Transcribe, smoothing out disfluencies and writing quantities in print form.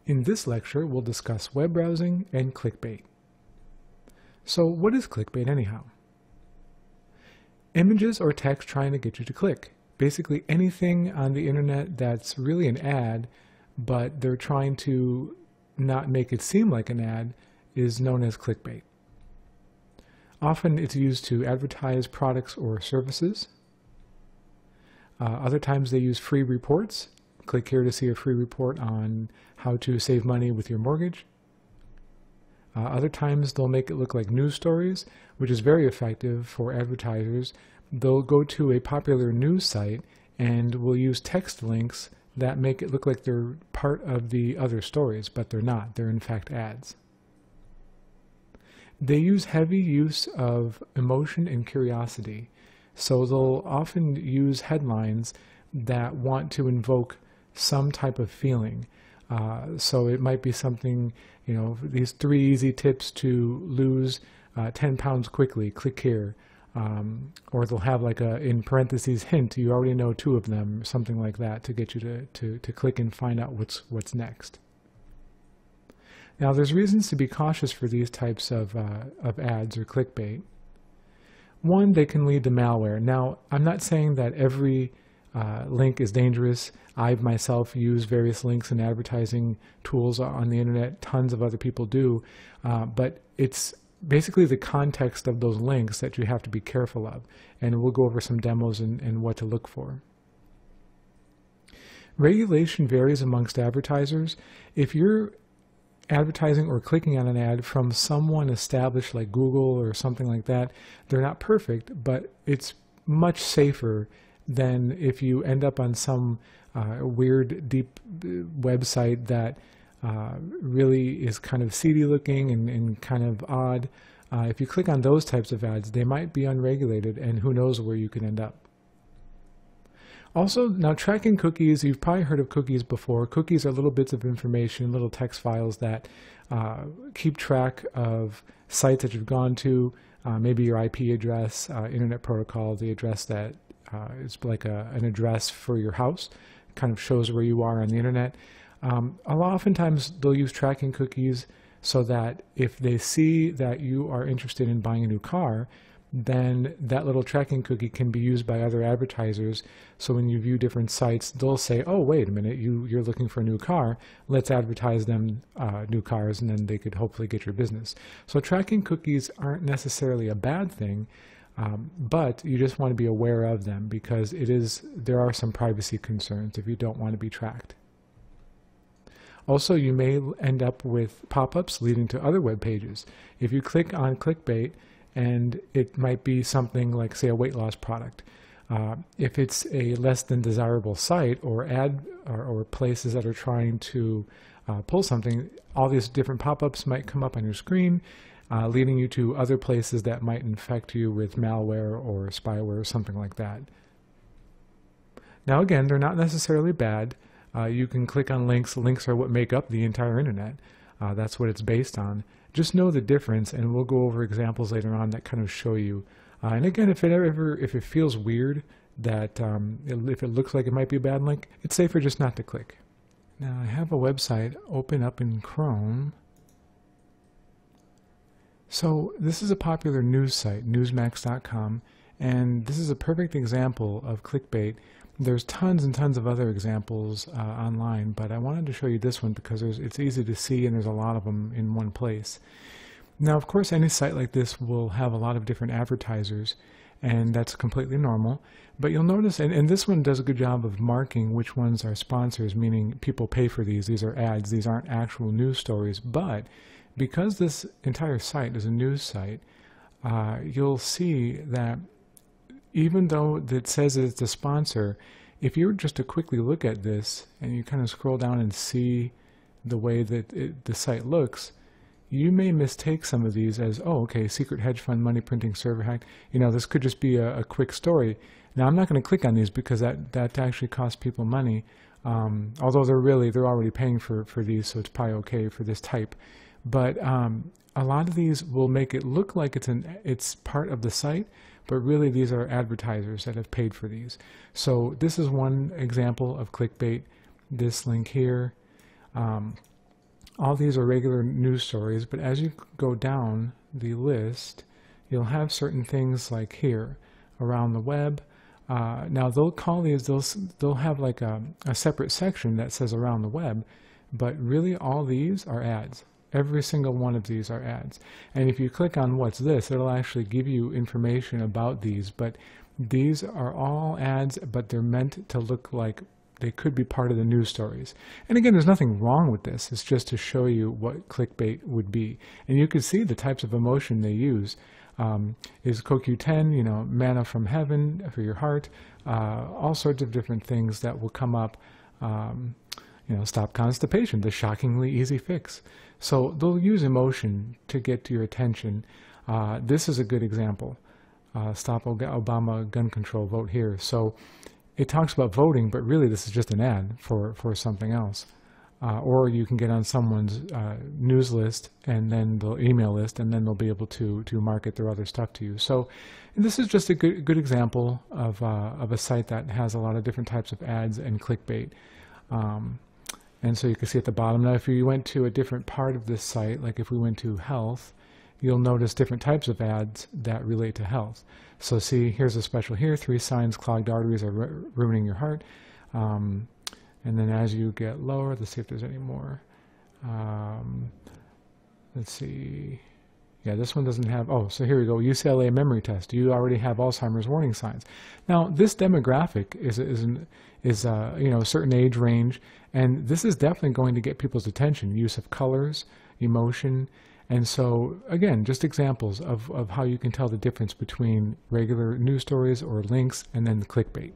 In this lecture, we'll discuss web browsing and clickbait. So what is clickbait anyhow? Images or text trying to get you to click. Basically anything on the internet that's really an ad, but they're trying to not make it seem like an ad is known as clickbait. Often it's used to advertise products or services. Other times they use free reports. Click here to see a free report on how to save money with your mortgage. Other times they'll make it look like news stories, which is very effective for advertisers. They'll go to a popular news site and will use text links that make it look like they're part of the other stories, but they're not. They're in fact ads. They use heavy use of emotion and curiosity. So they'll often use headlines that want to invoke some type of feeling. So it might be something, these 3 easy tips to lose 10 pounds quickly, click here. Or they'll have like a, in parentheses, hint, you already know 2 of them, something like that to get you to click and find out what's next. Now there's reasons to be cautious for these types of ads or clickbait. One, they can lead to malware. Now I'm not saying that every link is dangerous. I myself use various links and advertising tools on the internet. Tons of other people do. But it's basically the context of those links that you have to be careful of. And we'll go over some demos and what to look for. Regulation varies amongst advertisers. If you're advertising or clicking on an ad from someone established like Google or something like that, they're not perfect, but it's much safer than if you end up on some weird, deep website that really is kind of seedy looking and kind of odd. If you click on those types of ads, they might be unregulated, and who knows where you could end up. Also, now tracking cookies, you've probably heard of cookies before. Cookies are little bits of information, little text files that keep track of sites that you've gone to, maybe your IP address, internet protocol, the address that is like an address for your house, kind of shows where you are on the internet. Oftentimes they'll use tracking cookies so that if they see that you are interested in buying a new car, then that little tracking cookie can be used by other advertisers. So when you view different sites, they'll say, oh, wait a minute, you're looking for a new car. Let's advertise them new cars, and then they could hopefully get your business. So tracking cookies aren't necessarily a bad thing, but you just want to be aware of them because there are some privacy concerns if you don't want to be tracked. Also, you may end up with pop-ups leading to other web pages. If you click on clickbait, and it might be something like, say, a weight loss product. If it's a less than desirable site or ad or places that are trying to pull something, all these different pop-ups might come up on your screen, leading you to other places that might infect you with malware or spyware or something like that. Now again, they're not necessarily bad. You can click on links. Links are what make up the entire internet. That's what it's based on. Just know the difference, and we'll go over examples later on that kind of show you. And again, if it feels weird, that if it looks like it might be a bad link, it's safer just not to click. Now I have a website open up in Chrome. So this is a popular news site, newsmax.com, and this is a perfect example of clickbait. There's tons and tons of other examples online, but I wanted to show you this one because it's easy to see and there's a lot of them in one place. Now, of course, any site like this will have a lot of different advertisers, and that's completely normal. But you'll notice, and this one does a good job of marking which ones are sponsors, meaning people pay for these. These are ads. These aren't actual news stories. But because this entire site is a news site, you'll see that even though it says it's a sponsor, if you were just to quickly look at this and you kind of scroll down and see the way that the site looks, you may mistake some of these as, oh, okay, secret hedge fund money printing server hack. This could just be a quick story. Now, I'm not going to click on these because that actually costs people money, although they're already paying for these, so it's probably okay for this type. But a lot of these will make it look like it's part of the site, but really these are advertisers that have paid for these. So this is one example of clickbait, this link here. all these are regular news stories, but as you go down the list, you'll have certain things like here, around the web. Now they'll call these, they'll have like a separate section that says around the web, but really all these are ads. Every single one of these are ads. And if you click on what's this, it'll actually give you information about these, but these are all ads, but they're meant to look like they could be part of the news stories. And again, there's nothing wrong with this. It's just to show you what clickbait would be. And you can see the types of emotion they use. Is CoQ10, you know, manna from heaven for your heart, all sorts of different things that will come up. You know, stop constipation, the shockingly easy fix. So they'll use emotion to get to your attention. This is a good example. Stop Obama gun control, vote here. So it talks about voting, but really this is just an ad for something else. Or you can get on someone's news list and then they'll email list, and then they'll be able to market their other stuff to you. So this is just a good example of a site that has a lot of different types of ads and clickbait. And so you can see at the bottom. Now if you went to a different part of this site, like if we went to health, you'll notice different types of ads that relate to health. So see, here's a special here, 3 signs clogged arteries are ruining your heart. And then as you get lower, let's see if there's any more. Let's see. Yeah, this one doesn't have, oh, so here we go, UCLA memory test. Do you already have Alzheimer's warning signs? Now, this demographic is you know, a certain age range, and this is definitely going to get people's attention. Use of colors, emotion, and so, again, just examples of how you can tell the difference between regular news stories or links and then the clickbait.